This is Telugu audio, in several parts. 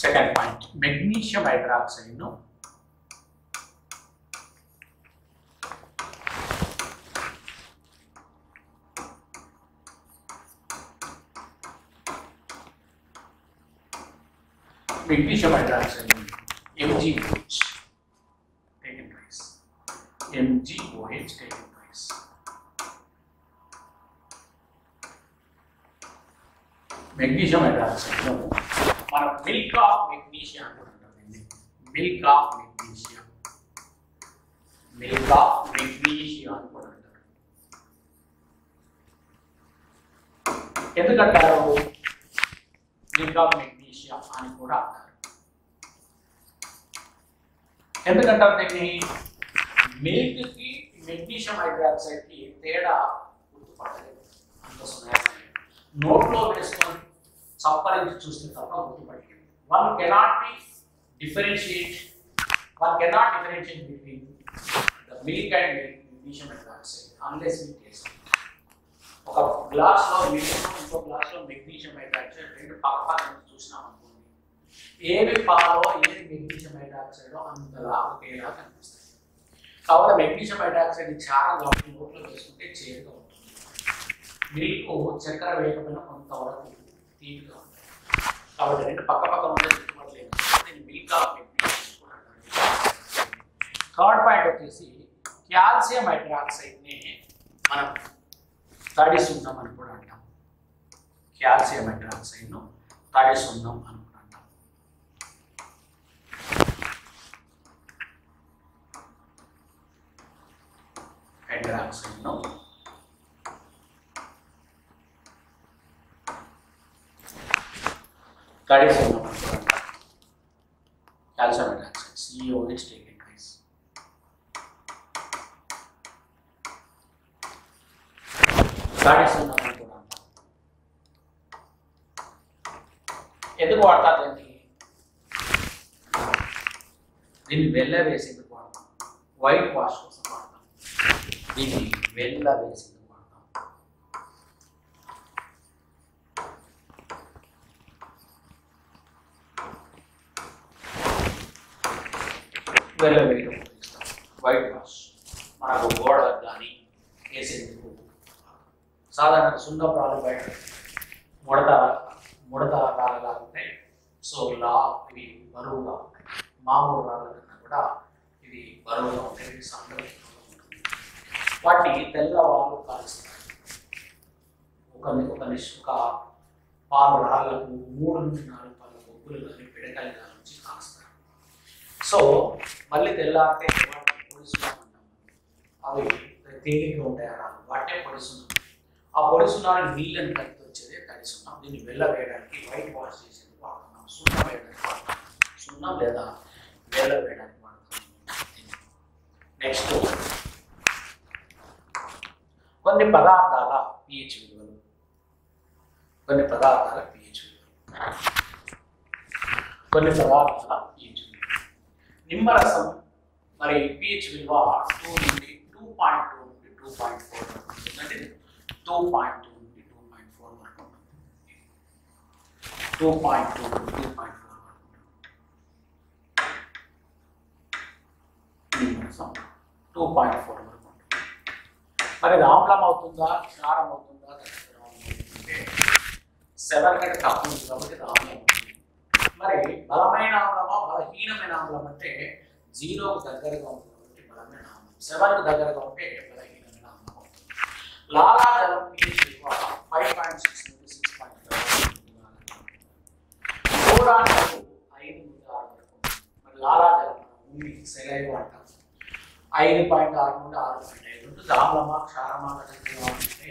సెకండ్ పాయింట్, మెగ్నీషియం హైడ్రాక్సైడ్ ను MgOH taken twice. MgOH taken twice. Magnesium hydroxide ను మనం మిల్క్ ఆఫ్ మెగ్నీషియం అంటారండి. మిల్క్ ఆఫ్ మెగ్నీషియం అని కూడా అంటారు. ఎందుకంటారు మిల్క్ ఆఫ్ మెగ్నీషియం అని కూడా అంటారు? ఎందుకంటారు దీన్ని? మిల్క్ కి మెగ్నీషియం హైడ్రాక్సైడ్ కి తేడా గుర్తుపట్టలేదు. అంత సులభంగా నోట్లో వేసుకొని చప్పరించి చూస్తే తప్ప గుర్తుపట్టలేదు. One cannot differentiate between the milk and magnesium hydroxide unless we taste it. ఒక గ్లాస్ లో మిల్క్, ఇంకో గ్లాస్ లో మెగ్నీషియం హైడ్రాక్సైడ్ రెండు పక్కన చూసినాం అనుకోండి, ఏవి పాలో ఏది మెగ్నీషియం హైడ్రాక్సైడ్ అంతలా ఒకేలా కనిపిస్తాయి. కాబట్టి మెగ్నీషియం హైడ్రాక్సైడ్ చాలా కాబట్టి నోట్లో వేసుకుంటే చేదుగా ఉంటుంది. మిల్క్ చక్కెర వేయకపోయినా కొంతవరకు తీపిగా ఉంటుంది. కాబట్టి రెండు పక్క ఉంటే గుర్తుపట్టలేదు. మిల్క్ ఆఫ్ మెగ్నీషియం కూడా అంటారు. థర్డ్ పాయింట్ వచ్చేసి కాల్షియం హైడ్రాక్సైడ్ ని మనం తడి సున్నం అని కూడా అంటాం. కాల్షియం హైడ్రాక్సైడ్ ను తడి సున్నం అని కూడా అంటాం. హైడ్రాక్సైడ్ ను తడి సున్నం అని కూడా అంటాం. Calcium hydroxide COH taken twice. తడి సున్నం అని కూడా అంటాం. ఎందుకు వాడతారు దీన్ని వెల్ల వేసేందుకు వాడతాం. వైట్ వాష్ కోసం వాడతాం. దీన్ని వెల్ల వేసేందుకు వాడతాం. వెల్ల వేయడం ఉపయోగిస్తాం. వైట్ వాష్ మనకు గోడకు కానీ వేసేందుకు. సాధారణంగా సున్నప్రాలు బయట ముడత రాళ్ళగా ఉంటాయి. సో ఇవి బరువుగా ఉంటాయి. మామూలు రాళ్ళ కన్నా కూడా ఇవి బరువుగా ఉంటాయి. ఉంటుంది. వాటిని తెల్లవాళ్ళు కాలుస్తారు. ఒక పాలు రాళ్ళకు 3 నుంచి 4 పాల బొగ్గులు కానీ పిడకలు కానీ నుంచి కాలుస్తారు. సో మళ్ళీ తెల్లారితే వాటిని పొడిసున్నామంటాం. అవి తేలిగ్గా ఉంటాయి ఆ రాళ్ళు, వాటినే పొడిసున్నాం. ఆ పొడిసున్నాన్ని నీళ్ళని కలిపి వచ్చేదే తడి సున్నం. దీన్ని వెల్ల వేయడానికి వైట్ వాష్ చేసేందుకు వాడుతున్నాం. సున్నం వేయడానికి వాడుతున్నాం. సున్నం లేదా వెల్ల వేయడానికి వాడుతున్నాం. నెక్స్ట్ కొన్ని పదార్థాల pH విలువలు. నిమ్మరసం మరి pH విలువ 2 నుండి 2.2 నుండి 2.4 వరకు ఉంటుందండి. 2.2 నుండి 2.4 వరకు ఉంటుంది. 2.2 నుండి 2.4 వరకు ఉంటుంది. నిమ్మరసం 2.4 వరకు ఉంటుంది. మరి ఇది ఆమ్లం అవుతుందా, క్షారం అవుతుందా, అంటే 7 కంటే తక్కువ ఉంది కాబట్టి ఇది ఆమ్లం అవుతుంది. మరి బలమైన ఆమ్లమా బలహీనమైన ఆమ్లం అంటే 0కు దగ్గరగా ఉంది కాబట్టి బలమైన ఆమ్లం, 7కు దగ్గరగా ఉంటే బలహీనమైన ఆమ్లం అవుతుంది. లాలాజలం pH విలువ 5.6 నుండి 6.5 సోడా నీరు 5 నుండి 6 వరకు. మరి లాలాజలం సెలైవ్ అంటాం 5.6 నుండి 6.5 ఉంటుంది. ఆమ్లమా క్షారమా దగ్గరగా ఉంటే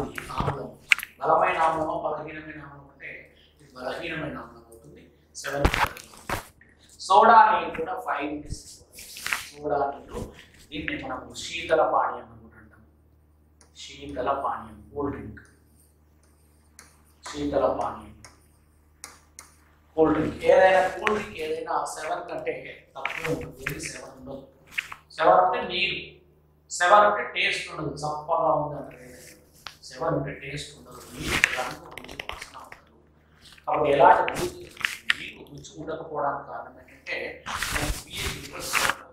ఇది ఆమ్లం. బలమైన ఆమ్లమా బలహీనమైన ఆమ్లం అంటే ఇది బలహీనమైన ఆమ్లం అవుతుంది. 7. సోడా నీరు కూడా 5 నుండి 6 వరకు. సోడా నీరు దీన్ని మనము శీతల పానీయం అనుకుంటాం. శీతల పానీయం, కూల్ డ్రింక్. శీతల పానీయం, కూల్ డ్రింక్ ఏదైనా 7 కంటే తక్కువ ఉంటుంది. 7 ఉండదు. 7 అంటే నీరు, 7 అంటే టేస్ట్ ఉండదు, చప్పగా ఉంది అంటే 7 అంటే టేస్ట్ ఉండదు, నీరు రంగు వాసన ఉండదు. కాబట్టి ఎలాంటి నీరు రుచి ఉండకపోవడానికి కారణం ఏంటంటే pH విలువ 7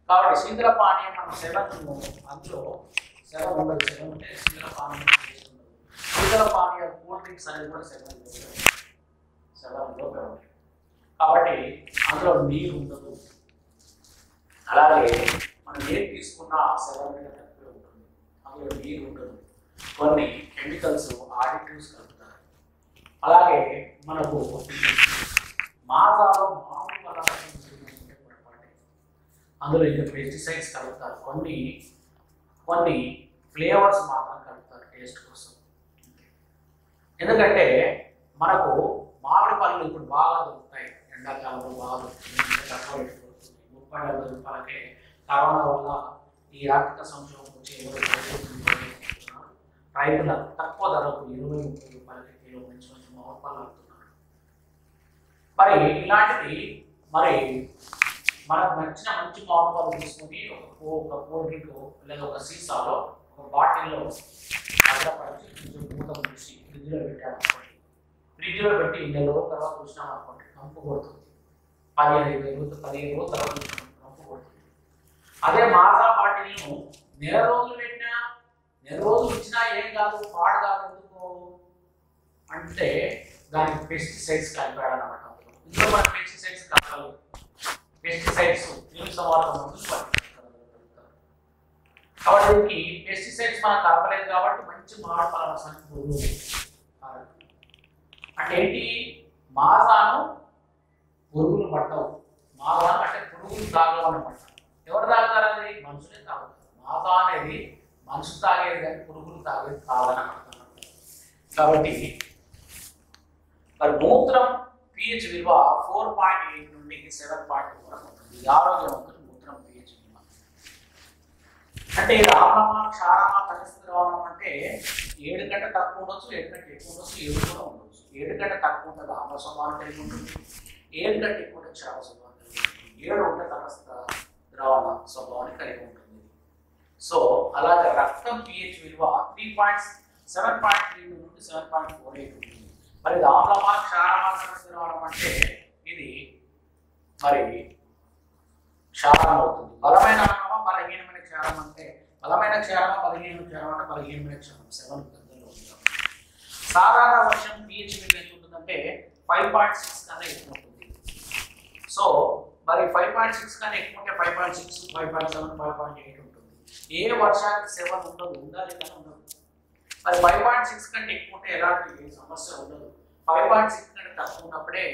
కాబట్టి శీతల పానీయం మనం 7 అందులో 7 ఉండదు. 7 ఉంటే శీతల పానీయం ఉండదు. శీతల పానీయాలు కూల్ డ్రింక్స్ అనేది కూడా 7 ఉంటాయి. కాబట్టి అందులో నీరు ఉండదు. అలాగే మనం ఏం తీసుకున్నా 7 మీద తక్కువ ఉంటుంది. అందులో నీరు ఉండదు. కొన్ని కెమికల్స్ ఆడిటివ్స్ కలుపుతారు. అలాగే మనకు మాజాలో మామిడి పదార్థం అందులో ఇంకా పెస్టిసైడ్స్ కలుపుతారు. కొన్ని ఫ్లేవర్స్ మాత్రం కలుపుతారు టేస్ట్ కోసం. ఎందుకంటే మనకు మామిడి పళ్ళు ఇప్పుడు బాగా దొరుకుతాయి. ఎండాకాలంలో బాగా దొరుకుతుంది. 30-40 రూపాయలకే కరోనా వల్ల ఈ ఆర్థిక సంక్షోభం వచ్చి రైతుల తక్కువ ధరకు 20-30 రూపాయలకి కిలో మంచి మంచి మామిడి పళ్ళు అమ్ముతున్నారు. మరి ఇలాంటిది మరి మనకు నచ్చిన మంచి మామిడి పళ్ళు తీసుకొని ఒక కూల్ డ్రింక్ లేదా ఒక సీసాలో ఒక బాటిల్లో భద్రపరిచి కొంచెం మూత మూసి ఫ్రిడ్జ్లో పెట్టామనుకోండి. ఫ్రిడ్జ్లో పెట్టి నెల రోజుల తర్వాత చూసినామనుకోండి కంపు కొడుతుంది. 15 రోజుల తర్వాత కంపు కొడుతుంది. అదే మాజా బాటిల్ను నెల రోజులు పెట్టినా నెల రోజులు ఇచ్చినా ఏం కాదు, పాడు కాదు. ఎందుకు అంటే దానికి పెస్టిసైడ్స్ కలిపాడనమాట. ఇందులో మన పెస్టిసైడ్స్ కలపాలి. పెస్టిసైడ్స్ కాబట్టి దీనికి పెస్టిసైడ్స్ మనం కలపలేదు కాబట్టి మంచి మామిడి పళ్ళ రసానికి పురుగులు అంటే ఏంటి, మాజాను పురుగులు పట్టవు. మాజాను అంటే పురుగులు తాగవు అనమాట. ఎవరు తాగుతారు? అది మనుషులే తాగుతారు. మాజా అనేది మనుషులు తాగేది కానీ పురుగులు తాగేది కాదని అర్థం. కాబట్టి మరి మూత్రం pH విలువ 4.8 నుండి 7.2 వరకు ఉంటుంది. ఆరోగ్యవంతుల మూత్రం pH విలువ అంటే ఇది ఆమ్లమా క్షారమా తటస్థ ద్రావణం అంటే 7 కంటే తక్కువ ఉండొచ్చు, 7 కంటే ఎక్కువ ఉండొచ్చు, 7 కూడా ఉండొచ్చు. 7 కంటే తక్కువ ఉంటుంది ఆమ్ల స్వభావం కలిగి ఉంటుంది, 7 కంటే ఎక్కువ ఉంటే క్షార స్వభావం కలిగి ఉంటుంది, 7 ఉంటే తటస్థ ద్రావణ స్వభావాన్ని కలిగి ఉంటుంది. సో అలాగే రక్తం pH విలువ 7.32 నుండి 7.48 ఉంటుంది. మరి ఇది ఆమ్లమా క్షారమా తటస్థ ద్రావణం అంటే ఇది మరి క్షారం అవుతుంది. బలమైన ఆమ్లమా బలహీనమైన క్షారం అంటే బలమైన క్షారమా బలహీనమైన క్షారం అంటే బలహీనమైన క్షారం 7 గంటల్లో ఉంటుంది. సాధారణ వర్షం pH విలువ ఎంత ఉంటుందంటే 5.6 కన్నా ఎక్కువ ఉంటుంది. సో మరి 5.6 కన్నా ఎక్కువ ఉంటే 5.6, 5.7, 5.8 ఉంటుంది. ఏ వర్షానికి 7 ఉండదు, ఉండాలి కానీ ఉండదు. మరి 5.6 కంటే ఎక్కువ ఉంటే ఎలాంటి సమస్య ఉండదు. 5.6 కంటే తక్కువ ఉన్నప్పుడే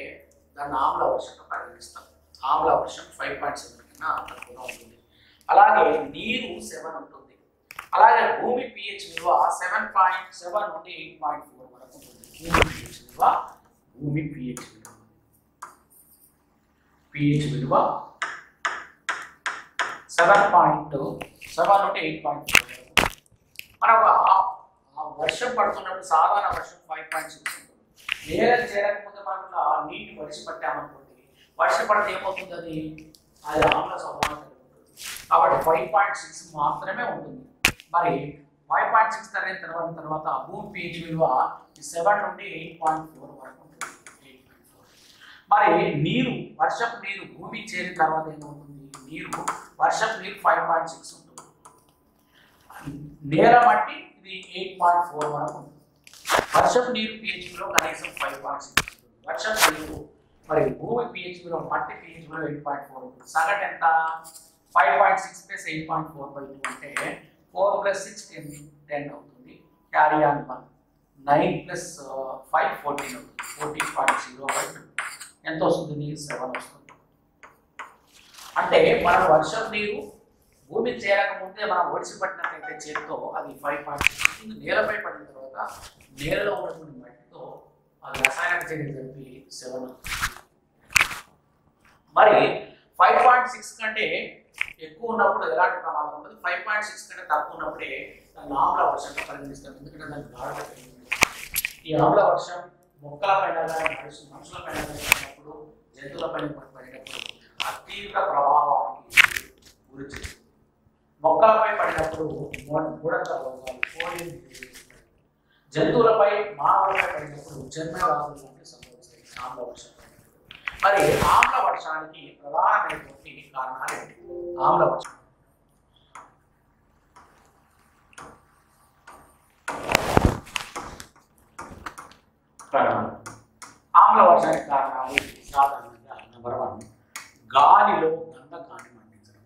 దాన్ని ఆమ్ల వర్షంగా పరిగణిస్తాం. ఆమ్ల వర్షం 5.7 కన్నా తక్కువగా ఉంటుంది. అలాగే నీరు 7 ఉంటుంది. అలాగే భూమి pH విలువ 7.7 నుండి 8.4 వరకు ఉంటుంది. భూమి pH విలువ 7.7 నుండి 8.4 మనకు వర్షం పడుతున్నప్పుడు సాధారణ వర్షం 5.6 ఉంటుంది. నేలకు చేరకపోతే మనకు నీటి వర్షం పట్టామనుకోండి, వర్షం పడితే ఏమవుతుంది, అది ఆమ్ల స్వభావం కలిగి ఉంటుంది. కాబట్టి 5.6 మాత్రమే ఉంటుంది. మరి 5.6 తగిన తర్వాత భూమి pH విలువ 7 నుండి 8.4 వరకు ఉంటుంది. 8.4 మరి నీరు వర్షపు నీరు భూమి చేరిన తర్వాత ఏమవుతుంది, వర్షపు నీరు 5.6 ఉంటుంది. నేల మట్టి ఇది 8.4 వరకు ఉంటుంది. వర్షపు నీరు pH విలువ కనీసం 5.6 ఉంటుంది. వర్షపు నీరు మరి భూమి pH విలువ మట్టి pH విలువ 8.4 ఉంటుంది. సగటు ఎంత 5.6 + 8.4/2 అంటే 4 + 6 10 అవుతుంది. క్యారీ ఆన్ 1 9 + 5 14 అవుతుంది. 14.0/2 ఎంత వస్తుంది, 7 వస్తుంది. అంటే మనం వర్షం నీరు భూమి చేరకముందే మనం ఒడిసిపట్టినట్లయితే చేతితో అది 5.6 నేలపై పడిన తర్వాత నేలలో ఉన్నటువంటి మట్టితో అది రసాయనిక చర్య జరిపి 7. మరి 5.6 కంటే ఎక్కువ ఉన్నప్పుడు ఎలాంటి ప్రమాదం ఉంటుంది, 5.6 కంటే తక్కువ ఉన్నప్పుడే దాన్ని ఆమ్ల వర్షంగా పరిగణిస్తాం. ఎందుకంటే దానికి గాఢత పెరిగింది. ఈ ఆమ్ల వర్షం మొక్కలపైన కానీ మనుషులపైన పడినప్పుడు, జంతువులపైన పడినప్పుడు అతీవ్ర ప్రభావానికి గురి చేస్తుంది. మొక్కలపై పడినప్పుడు ముడత రోగాలు, పోలియో, జంతువులపై మానవులపై పడినప్పుడు జన్మ వ్యాధులు లాంటివి సంభవిస్తాయి. ఆమ్ల వర్షం. మరి ఆమ్ల వర్షానికి ప్రధానమైనటువంటి కారణాలు ఏంటి? ఆమ్ల వర్షం కారణాలు. ఆమ్ల వర్షానికి కారణాలు సాధారణంగా నెంబర్ 1 గాలిలో గంధకాన్ని మండించడం.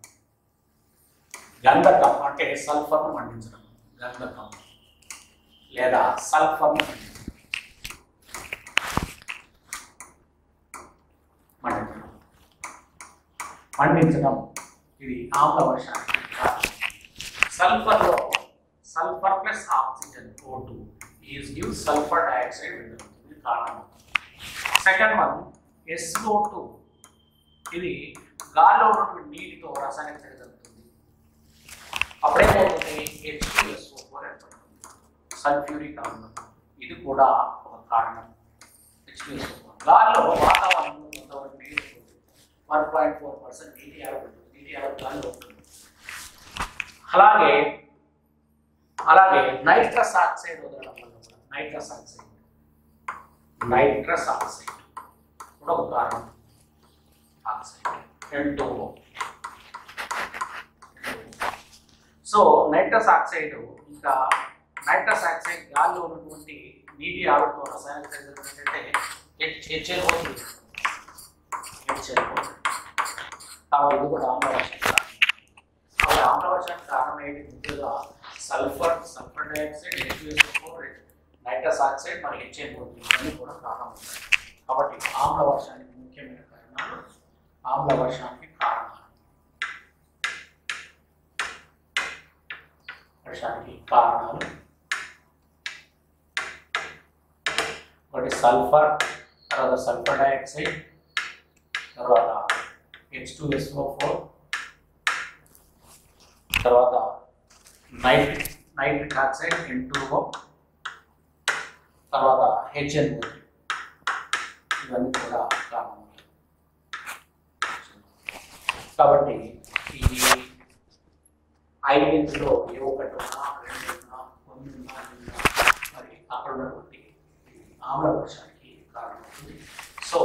గంధకం అంటే సల్ఫర్ను మండించడం. గంధకం లేదా సల్ఫర్ను మండించడం ఇది ఆమ్ల వర్షానికి కారణం. సల్ఫర్లో sulphur plus oxygen O2 is give sulphur dioxide విడుదలవుతుంది. ఇది కారణం. సెకండ్ వన్ SO2 ఇది గాల్లో ఉన్నటువంటి నీటితో రసాయనిక చర్య జరుగుతుంది. అప్పుడేమవుతుంది? H2SO4 ఏర్పడుతుంది. సల్ఫ్యూరిక్ ఆమ్లం ఇది కూడా ఒక కారణం. H2SO4 గాల్లో వాతావరణంలో కొంతవరకు నీరు 1.4% నీటి యాభై గాలిలో ఉంటుంది. అలాగే నైట్రస్ ఆక్సైడ్ వదలడం వల్ల కూడా నైట్రస్ ఆక్సైడ్ కూడా ఒక కారణం. Oxide N2O. So nitrous oxide ఇంకా నైట్రస్ ఆక్సైడ్ గాల్లో ఉన్నటువంటి నీటి ఆవిరితో రసాయనిక చర్య జరిగినట్లయితే హెచ్ఎల్ఓ కాబట్టి ఇది కూడా ఆమ్ల వర్షానికి కారణం. కాబట్టి ఆమ్ల వర్షానికి కారణం ఏంటి? ముఖ్యంగా sulphur dioxide, H2SO4, nitrous oxide మరి HNO ఇవన్నీ కూడా కారణం ఉంటాయి. కాబట్టి ఆమ్ల వర్షానికి ముఖ్యమైన కారణాలు ఆమ్ల వర్షానికి కారణాలు ఒకటి సల్ఫర్, తర్వాత సల్ఫర్ డయాక్సైడ్, తర్వాత H2SO4, తర్వాత నైట్రిక్ ఆక్సైడ్ N2O, తర్వాత HNO ఇవన్నీ కూడా కారణం. కాబట్టి ఈ 5లో ఏ ఒకటి ఉన్నా 2 ఉన్నా 9 ఉన్నా మరి అక్కడ ఉన్నటువంటి ఆమ్ల వర్షానికి కారణమవుతుంది. సో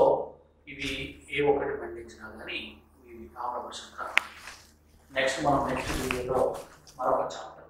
ఇవి ఏ ఒకటి పండించినా కానీ ఇవి ఆమ్ల వర్షం కారణం. నెక్స్ట్ వీడియోలో మరొక చాప్టర్